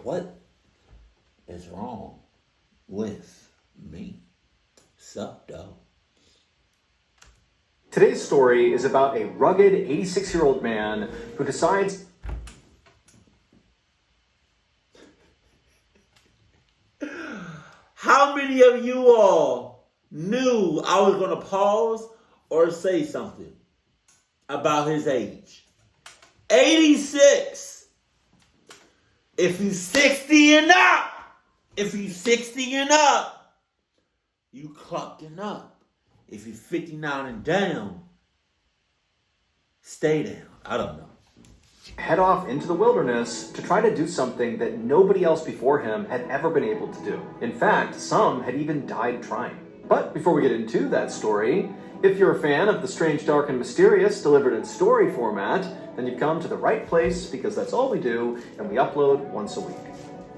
What is wrong with me? Sup, though? Today's story is about a rugged 86-year-old man who decides... How many of you all knew I was going to pause or say something about his age? 86. If he's 60 and up, you clucking up. If you're 59 and down, stay down. I don't know. head off into the wilderness to try to do something that nobody else before him had ever been able to do. In fact, some had even died trying. But before we get into that story, if you're a fan of the strange, dark, and mysterious delivered in story format, then you've come to the right place because that's all we do, and we upload once a week.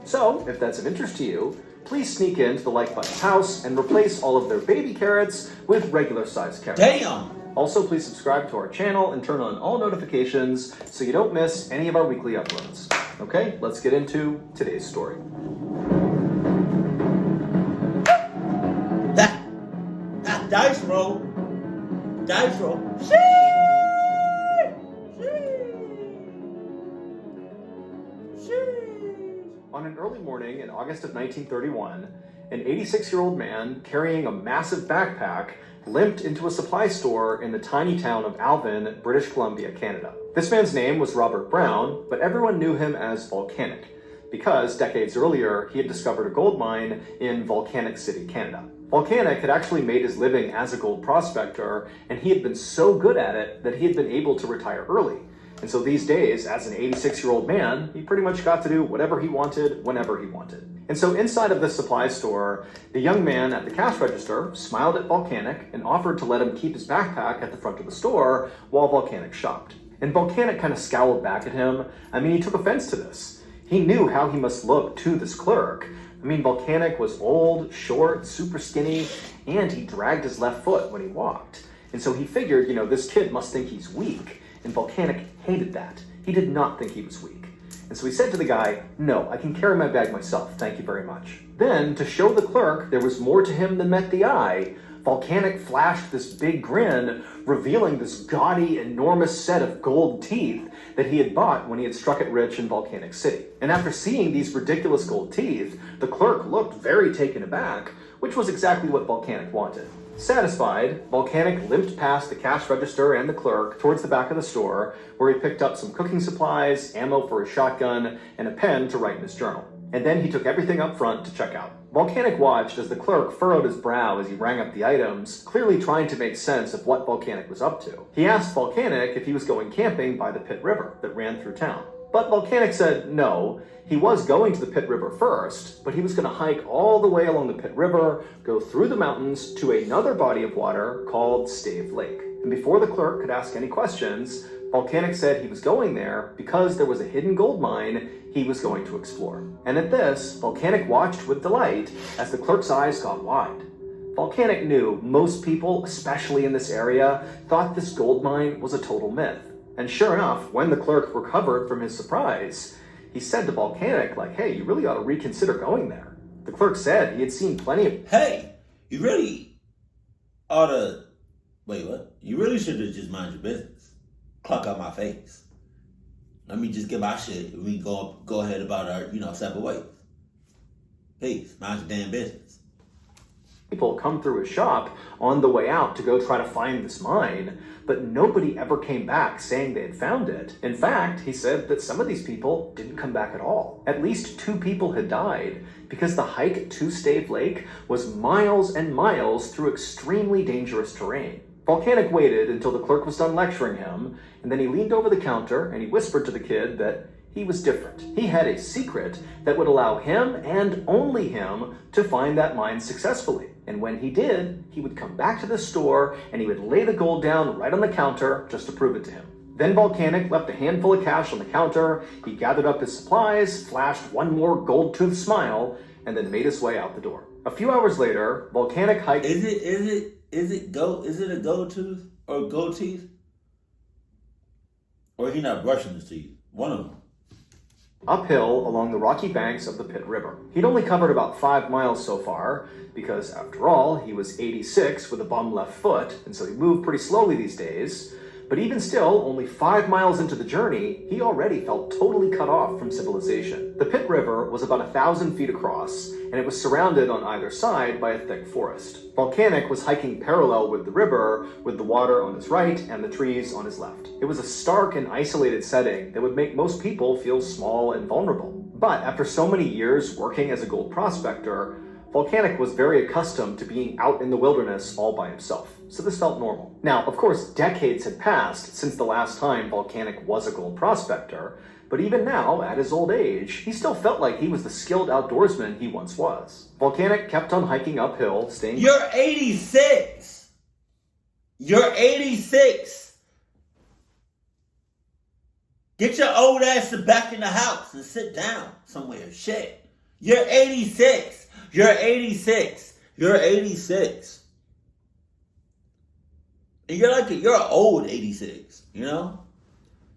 So, if that's of interest to you, please sneak into the Like Button's house and replace all of their baby carrots with regular-sized carrots. Damn! Also, please subscribe to our channel and turn on all notifications so you don't miss any of our weekly uploads. Okay, let's get into today's story. Dice roll. Dice roll. On an early morning in August of 1931, an 86-year-old man carrying a massive backpack limped into a supply store in the tiny town of Alvin, British Columbia, Canada. This man's name was Robert Brown, but everyone knew him as Volcanic, because decades earlier he had discovered a gold mine in Volcanic City, Canada. Volcanic had actually made his living as a gold prospector, and he had been so good at it that he had been able to retire early. And so these days, as an 86-year-old man, he pretty much got to do whatever he wanted, whenever he wanted. And so inside of this supply store, the young man at the cash register smiled at Volcanic and offered to let him keep his backpack at the front of the store while Volcanic shopped. And Volcanic kind of scowled back at him. I mean, he took offense to this. He knew how he must look to this clerk. I mean, Volcanic was old, short, super skinny, and he dragged his left foot when he walked. And so he figured, this kid must think he's weak. And Volcanic hated that. He did not think he was weak. And so he said to the guy, "No, I can carry my bag myself, thank you very much." Then, to show the clerk there was more to him than met the eye, Volcanic flashed this big grin, revealing this gaudy, enormous set of gold teeth that he had bought when he had struck it rich in Volcanic City. And after seeing these ridiculous gold teeth, the clerk looked very taken aback, which was exactly what Volcanic wanted. Satisfied, Volcanic limped past the cash register and the clerk towards the back of the store, where he picked up some cooking supplies, ammo for his shotgun, and a pen to write in his journal. And then he took everything up front to check out. Volcanic watched as the clerk furrowed his brow as he rang up the items, clearly trying to make sense of what Volcanic was up to. He asked Volcanic if he was going camping by the Pit River that ran through town. But Volcanic said no. He was going to the Pit River first, but he was going to hike all the way along the Pit River, go through the mountains to another body of water called Stave Lake. And before the clerk could ask any questions, Volcanic said he was going there because there was a hidden gold mine he was going to explore. And at this, Volcanic watched with delight as the clerk's eyes got wide. Volcanic knew most people, especially in this area, thought this gold mine was a total myth. And sure enough, when the clerk recovered from his surprise, he said to Volcanic, hey, you really ought to reconsider going there. The clerk said he had seen plenty of... Hey, you really ought to... Wait, what? You really should have just mind your business. Clock out my face. Let me just get my shit and we can go ahead about our, separate ways. Please, mind your damn business. People come through his shop on the way out to go try to find this mine, but nobody ever came back saying they had found it. In fact, he said that some of these people didn't come back at all. At least 2 people had died because the hike to Stave Lake was miles and miles through extremely dangerous terrain. Volcanic waited until the clerk was done lecturing him, and then he leaned over the counter and he whispered to the kid that he was different. He had a secret that would allow him and only him to find that mine successfully. And when he did, he would come back to the store and he would lay the gold down right on the counter just to prove it to him. Then Volcanic left a handful of cash on the counter, he gathered up his supplies, flashed one more gold-toothed smile, and then made his way out the door. A few hours later, Volcanic hiked... Is it a gold tooth or gold teeth? Or he not brushing his teeth? One of them. uphill along the rocky banks of the Pitt River. He'd only covered about 5 miles so far, because after all, he was 86 with a bum left foot, and so he moved pretty slowly these days. But even still, only 5 miles into the journey, he already felt totally cut off from civilization. The Pitt River was about 1,000 feet across, and it was surrounded on either side by a thick forest. Volcanic was hiking parallel with the river, with the water on his right and the trees on his left. It was a stark and isolated setting that would make most people feel small and vulnerable. But after so many years working as a gold prospector, Volcanic was very accustomed to being out in the wilderness all by himself, so this felt normal. Now, of course, decades had passed since the last time Volcanic was a gold prospector, but even now, at his old age, he still felt like he was the skilled outdoorsman he once was. Volcanic kept on hiking uphill, staying— You're 86! You're 86! Get your old ass back in the house and sit down somewhere. Shit. You're 86! You're 86. You're 86. And you're an old 86, you know?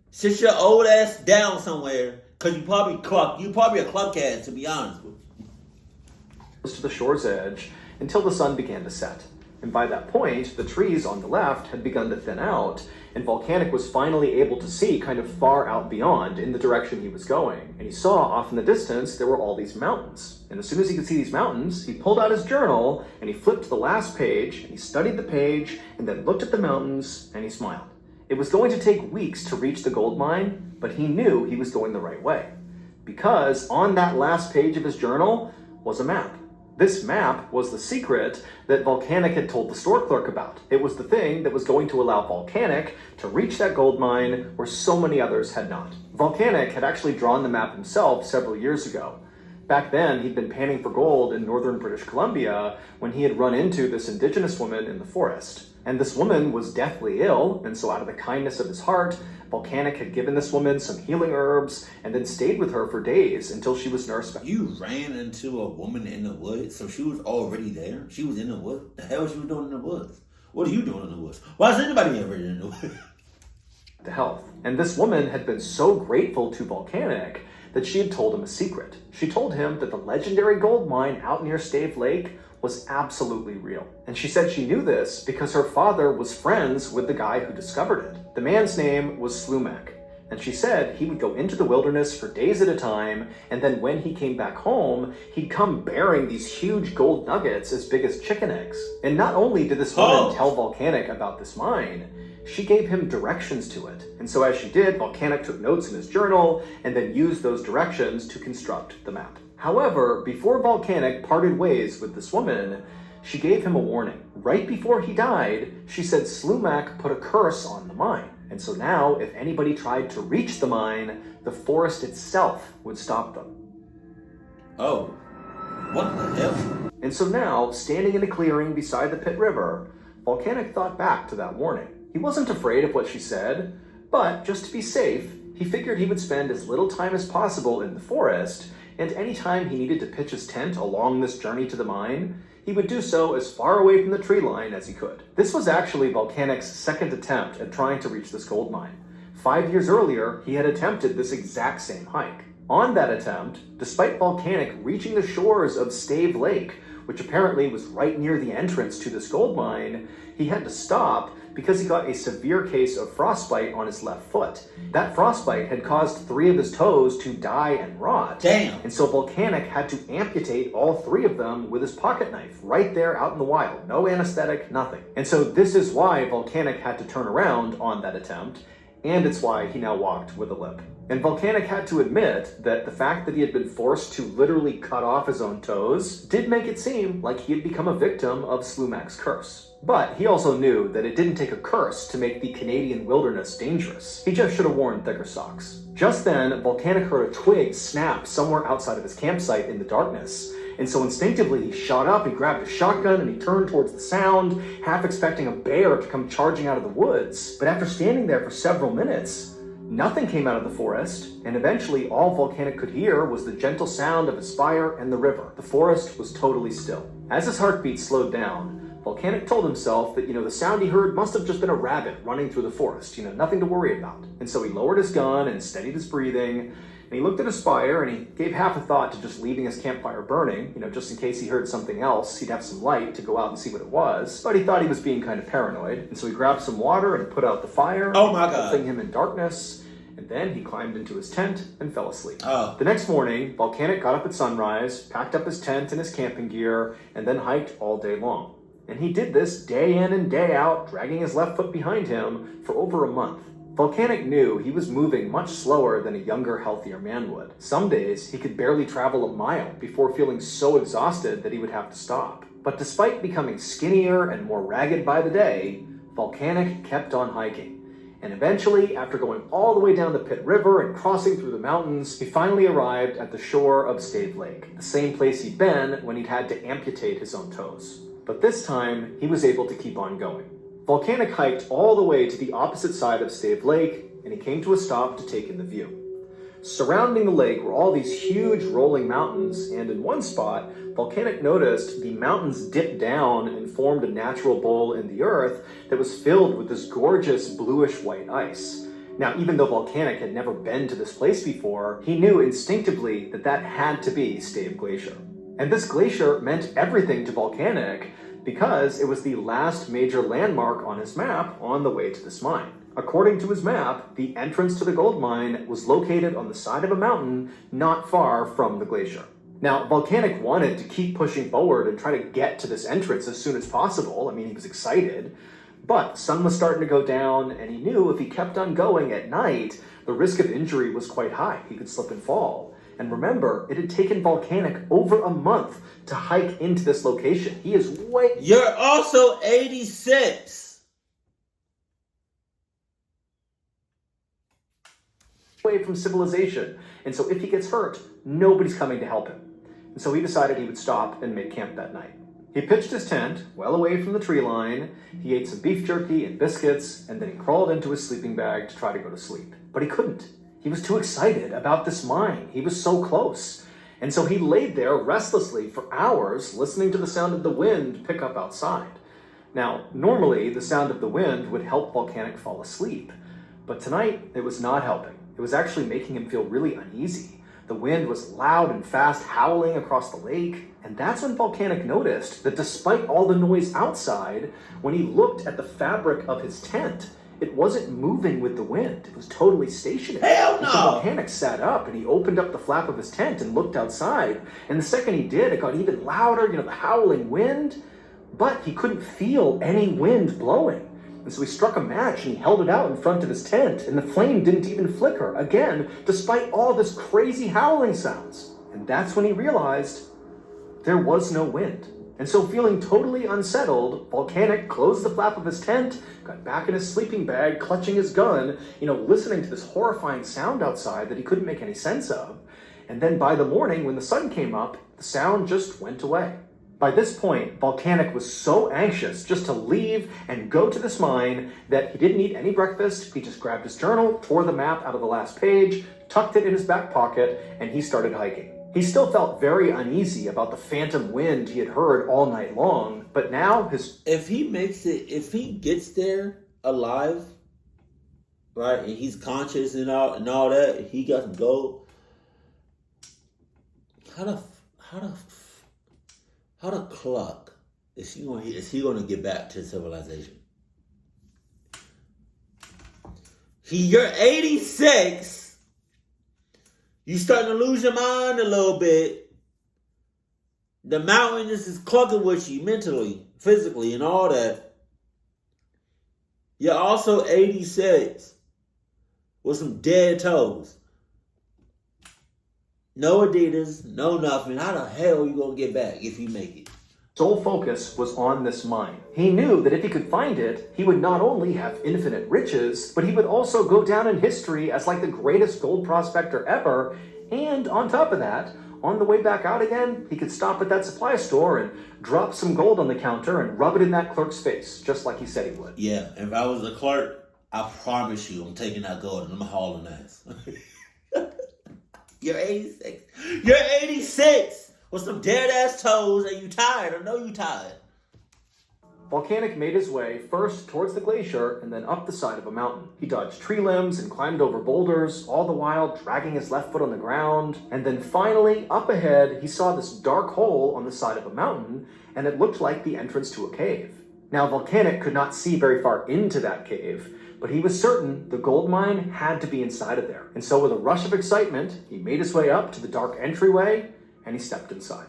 Sit your old ass down somewhere, because you probably a cluck ass, to be honest with you. To the shore's edge until the sun began to set. And by that point, the trees on the left had begun to thin out, and Volcanic was finally able to see kind of far out beyond in the direction he was going. And he saw off in the distance there were all these mountains. And as soon as he could see these mountains, he pulled out his journal and he flipped to the last page and he studied the page and then looked at the mountains and he smiled. It was going to take weeks to reach the gold mine, but he knew he was going the right way. Because on that last page of his journal was a map. This map was the secret that Volcanic had told the store clerk about. It was the thing that was going to allow Volcanic to reach that gold mine where so many others had not. Volcanic had actually drawn the map himself several years ago. Back then, he'd been panning for gold in northern British Columbia when he had run into this indigenous woman in the forest. And this woman was deathly ill, and so out of the kindness of his heart, Volcanic had given this woman some healing herbs and then stayed with her for days until she was nursed back. You ran into a woman in the woods, so she was already there? She was in the woods? The hell she was doing in the woods? What are you doing in the woods? Why is anybody ever in the woods? To health. And this woman had been so grateful to Volcanic that she had told him a secret. She told him that the legendary gold mine out near Stave Lake was absolutely real. And she said she knew this because her father was friends with the guy who discovered it. The man's name was Slumac. And she said he would go into the wilderness for days at a time, and then when he came back home, he'd come bearing these huge gold nuggets as big as chicken eggs. And not only did this woman tell Volcanic about this mine, she gave him directions to it. And so as she did, Volcanic took notes in his journal and then used those directions to construct the map. However, before Volcanic parted ways with this woman, she gave him a warning. Right before he died, she said Slumac put a curse on the mine. And so now, if anybody tried to reach the mine, the forest itself would stop them. Oh, what the hell? And so now, standing in a clearing beside the Pitt River, Volcanic thought back to that warning. He wasn't afraid of what she said, but just to be safe, he figured he would spend as little time as possible in the forest, and anytime he needed to pitch his tent along this journey to the mine, he would do so as far away from the tree line as he could. This was actually Volcanic's second attempt at trying to reach this gold mine. 5 years earlier, he had attempted this exact same hike. On that attempt, despite Volcanic reaching the shores of Stave Lake, which apparently was right near the entrance to this gold mine, he had to stop because he got a severe case of frostbite on his left foot. That frostbite had caused 3 of his toes to die and rot. Damn. And so Volcanic had to amputate all 3 of them with his pocket knife right there out in the wild. No anesthetic, nothing. And so this is why Volcanic had to turn around on that attempt, and it's why he now walked with a limp. And Volcanic had to admit that the fact that he had been forced to literally cut off his own toes did make it seem like he had become a victim of Slumac's curse. But he also knew that it didn't take a curse to make the Canadian wilderness dangerous. He just should have worn thicker socks. Just then, Volcanic heard a twig snap somewhere outside of his campsite in the darkness. And so instinctively, he shot up, he grabbed a shotgun, and he turned towards the sound, half expecting a bear to come charging out of the woods. But after standing there for several minutes, nothing came out of the forest, and eventually all Volcanic could hear was the gentle sound of his fire and the river. The forest was totally still. As his heartbeat slowed down, Volcanic told himself that, the sound he heard must have just been a rabbit running through the forest, nothing to worry about. And so he lowered his gun and steadied his breathing, And he looked at his fire and he gave half a thought to just leaving his campfire burning, just in case he heard something else, he'd have some light to go out and see what it was. But he thought he was being kind of paranoid, and so he grabbed some water and put out the fire, Oh my God. leaving him in darkness. And then he climbed into his tent and fell asleep. Oh. The next morning, Volcanic got up at sunrise, packed up his tent and his camping gear, and then hiked all day long. And he did this day in and day out, dragging his left foot behind him for over a month. Volcanic knew he was moving much slower than a younger, healthier man would. Some days, he could barely travel a mile before feeling so exhausted that he would have to stop. But despite becoming skinnier and more ragged by the day, Volcanic kept on hiking. And eventually, after going all the way down the Pit River and crossing through the mountains, he finally arrived at the shore of Stave Lake, the same place he'd been when he'd had to amputate his own toes. But this time, he was able to keep on going. Volcanic hiked all the way to the opposite side of Stave Lake, and he came to a stop to take in the view. Surrounding the lake were all these huge rolling mountains, and in one spot, Volcanic noticed the mountains dipped down and formed a natural bowl in the earth that was filled with this gorgeous bluish-white ice. Now, even though Volcanic had never been to this place before, he knew instinctively that that had to be Stave Glacier. And this glacier meant everything to Volcanic because it was the last major landmark on his map on the way to this mine. According to his map, the entrance to the gold mine was located on the side of a mountain not far from the glacier. Now, Volcanic wanted to keep pushing forward and try to get to this entrance as soon as possible. I mean, he was excited. But the sun was starting to go down, and he knew if he kept on going at night, the risk of injury was quite high. He could slip and fall. And remember, it had taken Volcanic over a month to hike into this location. He is way... You're also 86. ...away from civilization. And so if he gets hurt, nobody's coming to help him. And so he decided he would stop and make camp that night. He pitched his tent well away from the tree line, he ate some beef jerky and biscuits, and then he crawled into his sleeping bag to try to go to sleep. But he couldn't. He was too excited about this mine. He was so close. And so he laid there restlessly for hours, listening to the sound of the wind pick up outside. Now, normally the sound of the wind would help Volcanic fall asleep, but tonight it was not helping. It was actually making him feel really uneasy. The wind was loud and fast howling across the lake, and that's when Volcanic noticed that despite all the noise outside, when he looked at the fabric of his tent, it wasn't moving with the wind. It was totally stationary. Hell no! And so Volcanic sat up and he opened up the flap of his tent and looked outside. And the second he did, it got even louder, the howling wind. But he couldn't feel any wind blowing. And so he struck a match and he held it out in front of his tent. And the flame didn't even flicker, again, despite all this crazy howling sounds. And that's when he realized there was no wind. And so feeling totally unsettled, Volcanic closed the flap of his tent, got back in his sleeping bag, clutching his gun, listening to this horrifying sound outside that he couldn't make any sense of. And then by the morning, when the sun came up, the sound just went away. By this point, Volcanic was so anxious just to leave and go to this mine that he didn't eat any breakfast. He just grabbed his journal, tore the map out of the last page, tucked it in his back pocket, and he started hiking. He still felt very uneasy about the phantom wind he had heard all night long, but now if he gets there alive, right, and he's conscious and all that, he got to go. How the cluck is he gonna get back to civilization? You're 86. You starting to lose your mind a little bit. The mountain is clucking with you mentally, physically, and all that. You're also 86 with some dead toes. No Adidas, no nothing. How the hell are you going to get back if you make it? sole focus was on this mine. He knew that if he could find it, he would not only have infinite riches, but he would also go down in history as like the greatest gold prospector ever. And on top of that, on the way back out again, he could stop at that supply store and drop some gold on the counter and rub it in that clerk's face, just like he said he would. Yeah, if I was a clerk, I promise you I'm taking that gold and I'm hauling ass. You're 86. You're 86 with some dead ass toes and you tired. I know you tired. Volcanic made his way first towards the glacier and then up the side of a mountain. He dodged tree limbs and climbed over boulders, all the while dragging his left foot on the ground. And then finally, up ahead, he saw this dark hole on the side of a mountain, and it looked like the entrance to a cave. Now, Volcanic could not see very far into that cave, but he was certain the gold mine had to be inside of there. And so with a rush of excitement, he made his way up to the dark entryway, and he stepped inside.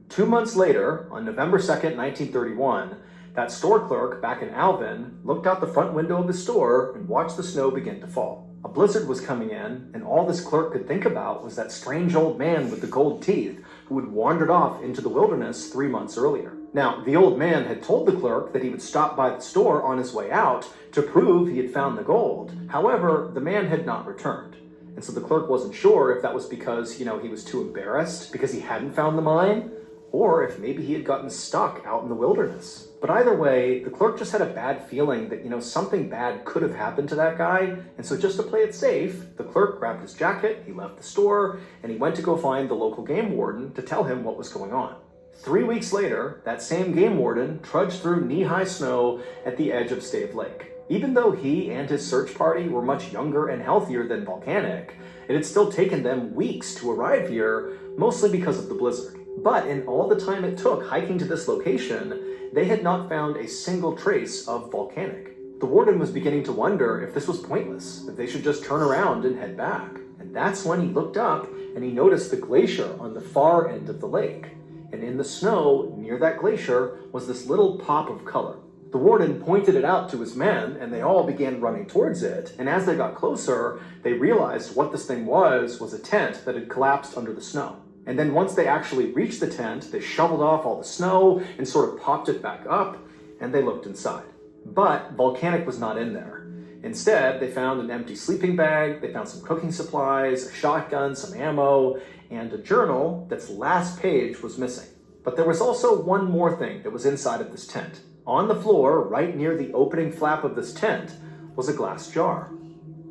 2 months later, on November 2nd, 1931, that store clerk back in Alvin looked out the front window of his store and watched the snow begin to fall. A blizzard was coming in, and all this clerk could think about was that strange old man with the gold teeth who had wandered off into the wilderness 3 months earlier. Now, the old man had told the clerk that he would stop by the store on his way out to prove he had found the gold. However, the man had not returned. And so the clerk wasn't sure if that was because, he was too embarrassed because he hadn't found the mine, or if maybe he had gotten stuck out in the wilderness. But either way, the clerk just had a bad feeling that, something bad could have happened to that guy. And so just to play it safe, the clerk grabbed his jacket, he left the store, and he went to go find the local game warden to tell him what was going on. 3 weeks later, that same game warden trudged through knee-high snow at the edge of Stave Lake. Even though he and his search party were much younger and healthier than Volcanic, it had still taken them weeks to arrive here, mostly because of the blizzard. But in all the time it took hiking to this location, they had not found a single trace of Volcanic. The warden was beginning to wonder if this was pointless, if they should just turn around and head back. And that's when he looked up and he noticed the glacier on the far end of the lake. And in the snow near that glacier was this little pop of color. The warden pointed it out to his men, and they all began running towards it. And as they got closer, they realized what this thing was a tent that had collapsed under the snow. And then once they actually reached the tent, they shoveled off all the snow and sort of popped it back up, and they looked inside. But Volcanic was not in there. Instead, they found an empty sleeping bag, they found some cooking supplies, a shotgun, some ammo, and a journal that's last page was missing. But there was also one more thing that was inside of this tent. On the floor, right near the opening flap of this tent, was a glass jar.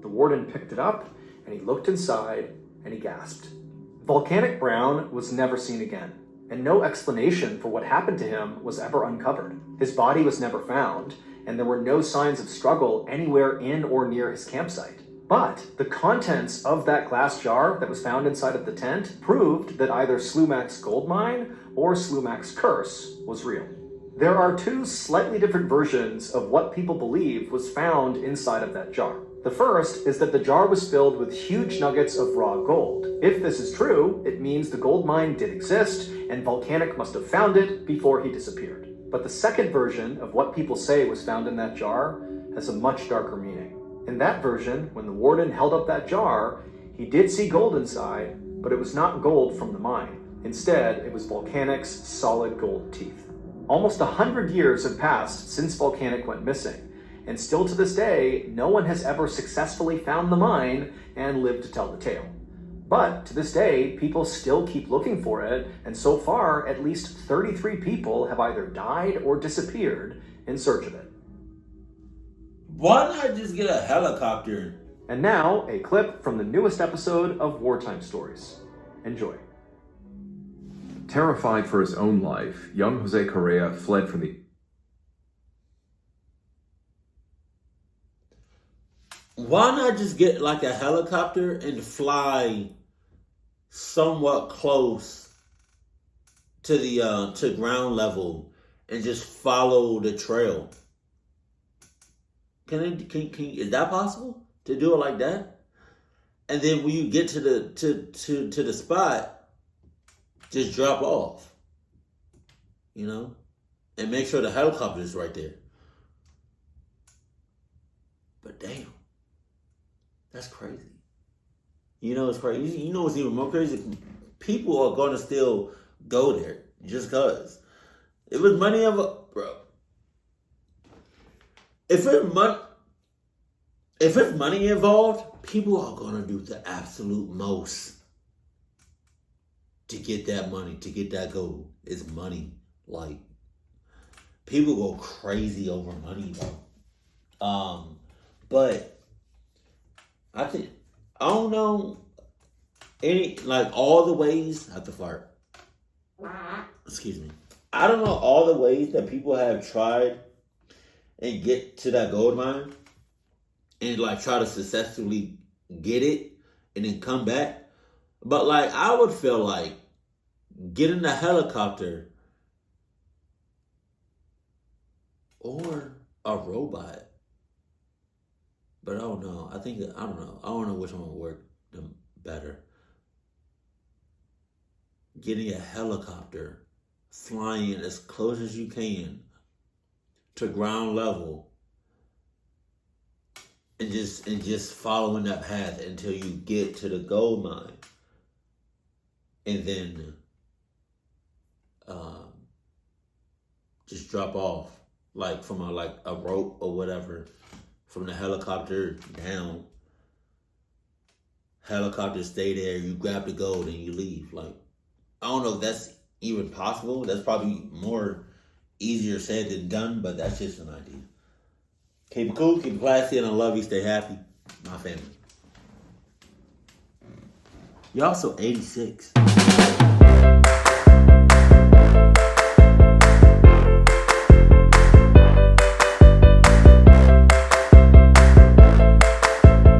The warden picked it up, and he looked inside, and he gasped. Volcanic Brown was never seen again, and no explanation for what happened to him was ever uncovered. His body was never found, and there were no signs of struggle anywhere in or near his campsite. But the contents of that glass jar that was found inside of the tent proved that either Slumac's gold mine or Slumac's curse was real. There are two slightly different versions of what people believe was found inside of that jar. The first is that the jar was filled with huge nuggets of raw gold. If this is true, it means the gold mine did exist, and Volcanic must have found it before he disappeared. But the second version of what people say was found in that jar has a much darker meaning. In that version, when the warden held up that jar, he did see gold inside, but it was not gold from the mine. Instead, it was Volcanic's solid gold teeth. Almost 100 years have passed since Volcanic went missing, and still to this day, no one has ever successfully found the mine and lived to tell the tale. But to this day, people still keep looking for it, and so far, at least 33 people have either died or disappeared in search of it. Why not just get a helicopter? And now, a clip from the newest episode of Wartime Stories. Enjoy. Terrified for his own life, young Jose Correa fled from the... Why not just get like a helicopter and fly somewhat close to the to ground level and just follow the trail? Is that possible to do it like that? And then when you get to the spot, just drop off, and make sure the helicopter is right there. But damn, that's crazy. It's crazy. You know what's even more crazy? People are gonna still go there just cause. If it's money involved, bro. If it's money involved, people are gonna do the absolute most to get that money, to get that gold. It's money. Like, people go crazy over money, bro. But I don't know all the ways. I have to fart. Excuse me. I don't know all the ways that people have tried and get to that gold mine and like try to successfully get it and then come back. But like I would feel like getting a helicopter or a robot. But I don't know. I don't know. I don't know which one would work better. Getting a helicopter, flying as close as you can to ground level, and just following that path until you get to the gold mine, and then just drop off like from a rope or whatever from the helicopter down. Helicopter stay there. You grab the gold and you leave. Like I don't know if that's even possible. That's probably more easier said than done, but that's just an idea. Keep it cool, keep it classy, and I love you. Stay happy. My family. You're also 86.